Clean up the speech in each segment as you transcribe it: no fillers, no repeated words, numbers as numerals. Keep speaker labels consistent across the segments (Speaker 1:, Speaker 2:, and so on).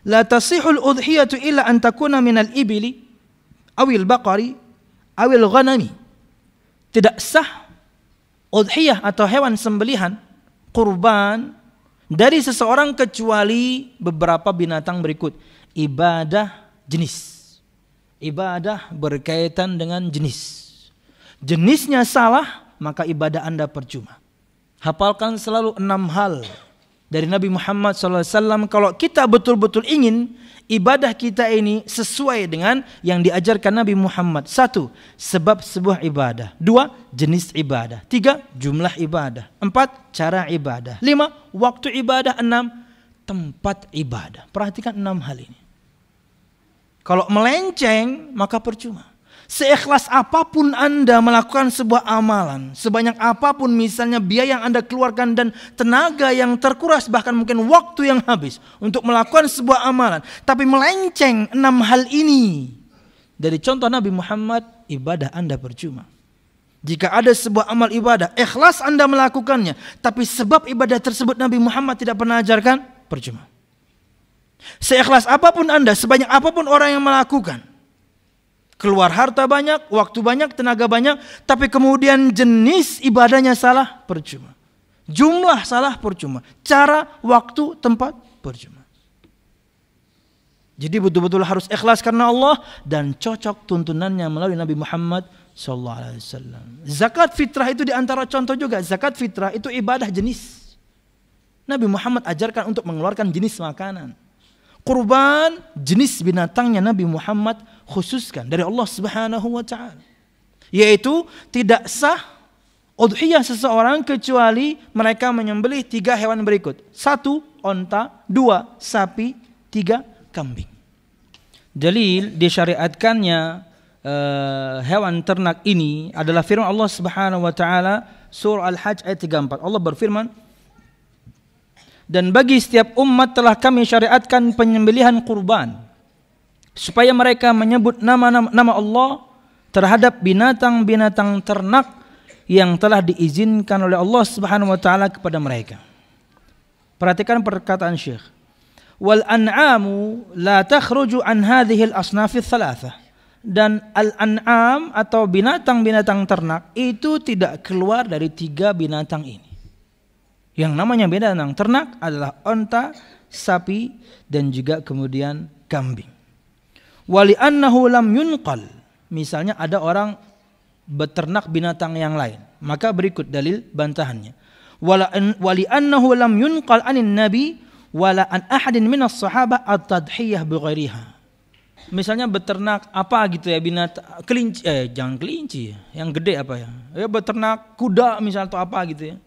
Speaker 1: la tasihul udhiyatu illa an takuna minal ibili awil baqari awil ghanami. Tidak sah udhiyah atau hewan sembelihan kurban dari seseorang kecuali beberapa binatang berikut. Ibadah jenis. Ibadah berkaitan dengan jenis. Jenisnya salah, maka ibadah Anda percuma. Hafalkan selalu 6 hal dari Nabi Muhammad SAW. Kalau kita betul-betul ingin ibadah kita ini sesuai dengan yang diajarkan Nabi Muhammad. 1. Sebab sebuah ibadah. 2. Jenis ibadah. 3. Jumlah ibadah. 4. Cara ibadah. 5. Waktu ibadah. 6. Tempat ibadah. Perhatikan 6 hal ini. Kalau melenceng, maka percuma. Seikhlas apapun Anda melakukan sebuah amalan, sebanyak apapun misalnya biaya yang Anda keluarkan dan tenaga yang terkuras, bahkan mungkin waktu yang habis untuk melakukan sebuah amalan, tapi melenceng 6 hal ini dari contoh Nabi Muhammad, ibadah Anda percuma. Jika ada sebuah amal ibadah, ikhlas Anda melakukannya, tapi sebab ibadah tersebut Nabi Muhammad tidak pernah ajarkan, percuma. Seikhlas apapun Anda, sebanyak apapun orang yang melakukan, keluar harta banyak, waktu banyak, tenaga banyak, tapi kemudian jenis ibadahnya salah, percuma. Jumlah salah, percuma. Cara, waktu, tempat, percuma. Jadi betul-betul harus ikhlas karena Allah dan cocok tuntunannya melalui Nabi Muhammad SAW. Zakat fitrah itu diantara contoh juga. Zakat fitrah itu ibadah jenis. Nabi Muhammad ajarkan untuk mengeluarkan jenis makanan. Kurban, jenis binatangnya Nabi Muhammad khususkan dari Allah Subhanahu wa taala. Yaitu tidak sah udhiyah seseorang kecuali mereka menyembelih 3 hewan berikut. 1. Onta, 2. Sapi, 3. Kambing. Dalil disyariatkannya hewan ternak ini adalah firman Allah Subhanahu wa taala surah Al-Hajj ayat 34. Allah berfirman, dan bagi setiap umat telah kami syariatkan penyembelihan kurban supaya mereka menyebut nama Allah terhadap binatang-binatang ternak yang telah diizinkan oleh Allah Subhanahu wa taala kepada mereka. Perhatikan perkataan Syekh. Wal an'amu la takhruju an hadhihi al-asnaf ats-tsalatsah. Dan al-an'am atau binatang-binatang ternak itu tidak keluar dari 3 binatang ini. Yang namanya binatang ternak adalah onta, sapi, dan juga kemudian kambing. Wali annahu lam yunqal. Misalnya ada orang beternak binatang yang lain, maka berikut dalil bantahannya. Wali annahu lam yunqal anin nabi wala an ahadin minas sahabah at-tadhiyah bighairiha. Misalnya beternak apa gitu ya, binatang kelinci, jangan kelinci, yang gede apa ya? Ya beternak kuda misalnya atau apa gitu ya.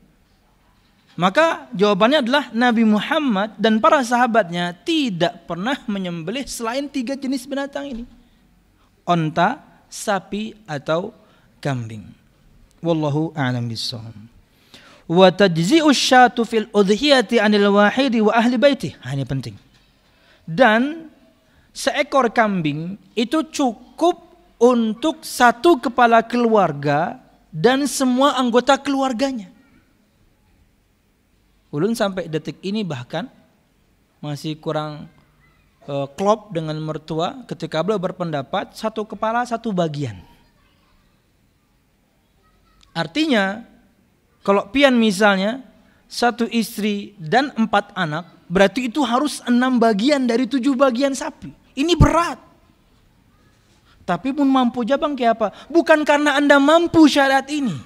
Speaker 1: Maka jawabannya adalah Nabi Muhammad dan para sahabatnya tidak pernah menyembelih selain 3 jenis binatang ini. Onta, sapi, atau kambing. Wallahu a'lam bissawab. Wa tajzi'u syatu fil udhiyati 'anil wahidi wa ahli baiti. Ini penting. Dan seekor kambing itu cukup untuk 1 kepala keluarga dan semua anggota keluarganya. Ulun sampai detik ini bahkan masih kurang klop dengan mertua ketika beliau berpendapat 1 kepala 1 bagian. Artinya kalau pian misalnya 1 istri dan 4 anak, berarti itu harus 6 bagian dari 7 bagian sapi. Ini berat. Tapi pun mampu jabang kayak apa? Bukan karena Anda mampu syarat ini.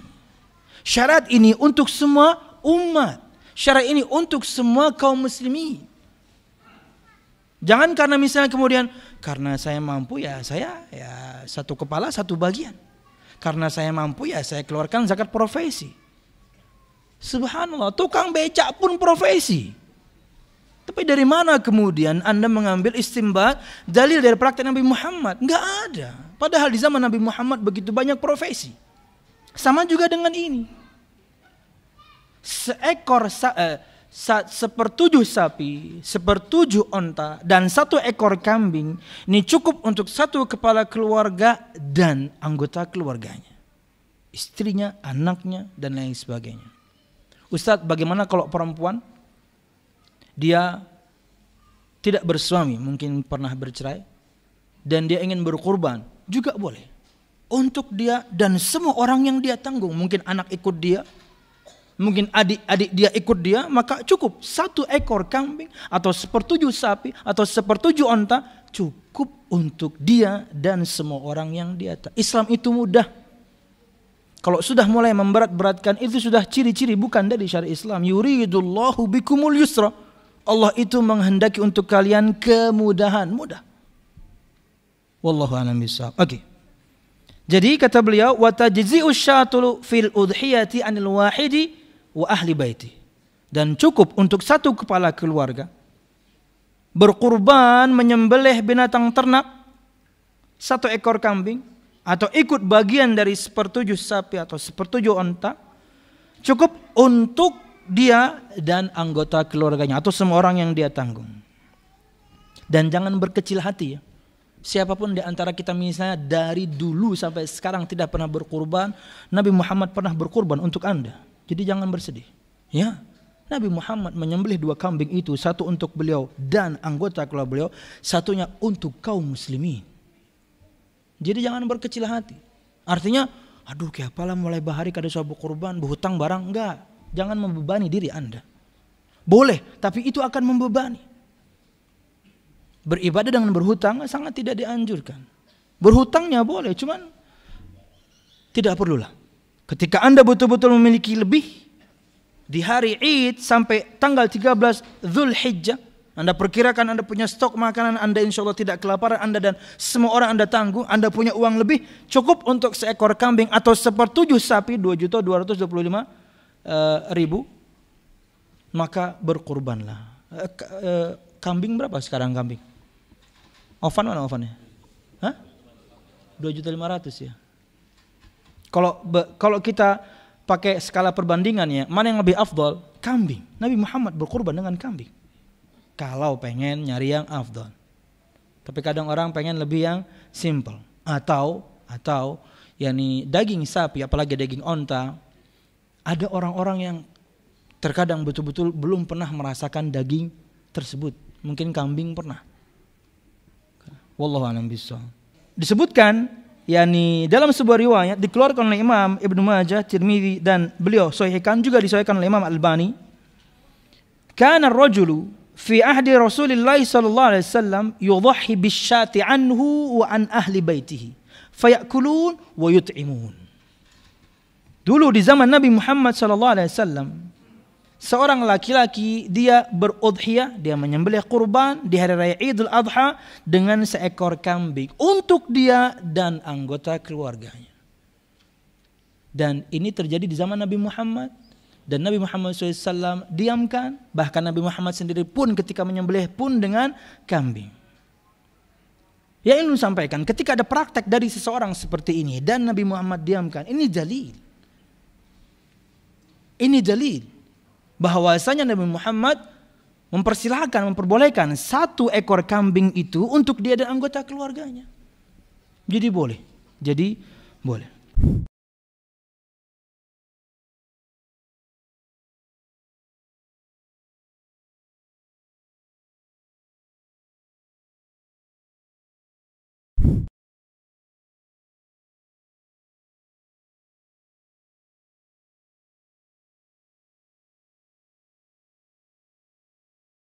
Speaker 1: Syarat ini untuk semua umat. Syarat ini untuk semua kaum muslimin. Jangan karena misalnya kemudian karena saya mampu ya saya 1 kepala 1 bagian. Karena saya mampu ya saya keluarkan zakat profesi. Subhanallah, tukang becak pun profesi. Tapi dari mana kemudian Anda mengambil istimbat dalil dari praktek Nabi Muhammad? Enggak ada. Padahal di zaman Nabi Muhammad begitu banyak profesi. Sama juga dengan ini. Sepertujuh sapi, 1/7 onta, dan 1 ekor kambing ini cukup untuk 1 kepala keluarga dan anggota keluarganya, istrinya, anaknya, dan lain sebagainya. Ustadz, bagaimana kalau perempuan dia tidak bersuami, mungkin pernah bercerai, dan dia ingin berkurban, juga boleh. Untuk dia dan semua orang yang dia tanggung. Mungkin anak ikut dia, mungkin adik-adik dia ikut dia, maka cukup 1 ekor kambing, atau 1/7 sapi, atau 1/7 onta, cukup untuk dia dan semua orang yang dia tanggung. Islam itu mudah. Kalau sudah mulai memberat-beratkan, itu sudah ciri-ciri bukan dari syariat Islam. Yuridullahu bikumul yusra. Allah itu menghendaki untuk kalian kemudahan, mudah. Wallahu a'lam bishawab. Oke. Jadi kata beliau, wa tajzi'u syatulu fil udhiyati 'anil wahidi wa ahli baiti. Dan cukup untuk 1 kepala keluarga berkurban menyembelih binatang ternak, 1 ekor kambing, atau ikut bagian dari 1/7 sapi atau 1/7 onta, cukup untuk dia dan anggota keluarganya atau semua orang yang dia tanggung. Dan jangan berkecil hati ya. Siapapun di antara kita misalnya dari dulu sampai sekarang tidak pernah berkurban, Nabi Muhammad pernah berkurban untuk Anda. Jadi jangan bersedih. Ya, Nabi Muhammad menyembelih 2 kambing itu, 1 untuk beliau dan anggota keluarga beliau, 1-nya untuk kaum muslimin. Jadi jangan berkecil hati. Artinya, aduh kayak apalah mulai bahari kada usah berkurban, berhutang barang, enggak. Jangan membebani diri Anda. Boleh, tapi itu akan membebani. Beribadah dengan berhutang sangat tidak dianjurkan. Berhutangnya boleh, cuman tidak perlulah. Ketika Anda betul-betul memiliki lebih, di hari Id sampai tanggal 13 Zulhijjah, Anda perkirakan Anda punya stok makanan, Anda insya Allah tidak kelaparan, Anda dan semua orang Anda tanggung, Anda punya uang lebih, cukup untuk 1 ekor kambing atau 1/7 sapi, 2.225.000, maka berkurbanlah. Kambing berapa sekarang kambing? Ovan mana ovannya? Hah? 2.500.000 ya. Kalau kita pakai skala perbandingannya, mana yang lebih afdal? Kambing. Nabi Muhammad berkurban dengan kambing. Kalau pengen nyari yang afdal. Tapi kadang orang pengen lebih yang simple. Atau yakni daging sapi, apalagi daging onta. Ada orang-orang yang terkadang betul-betul belum pernah merasakan daging tersebut. Mungkin kambing pernah. Wallahu a'lam bishawab. Disebutkan yakni dalam sebuah riwayat dikeluarkan oleh Imam Ibnu Majah, Tirmidzi dan beliau sahihkan, juga disahihkan oleh Imam Al-Albani. Kana ar-rajulu fi ahdi Rasulillah sallallahu alaihi wasallam yudhhi bisyati anhu wa an ahli baitihi fayakulun wa yut'imun. Dulu di zaman Nabi Muhammad sallallahu alaihi wasallam, seorang laki-laki dia berudhiyah, dia menyembelih kurban di hari raya Idul Adha dengan 1 ekor kambing untuk dia dan anggota keluarganya. Dan ini terjadi di zaman Nabi Muhammad, dan Nabi Muhammad SAW diamkan. Bahkan Nabi Muhammad sendiri pun ketika menyembelih pun dengan kambing. Ya, ingin sampaikan, ketika ada praktek dari seseorang seperti ini dan Nabi Muhammad diamkan, ini dalil. Ini dalil bahwasanya Nabi Muhammad memperbolehkan 1 ekor kambing itu untuk dia dan anggota keluarganya. Jadi boleh.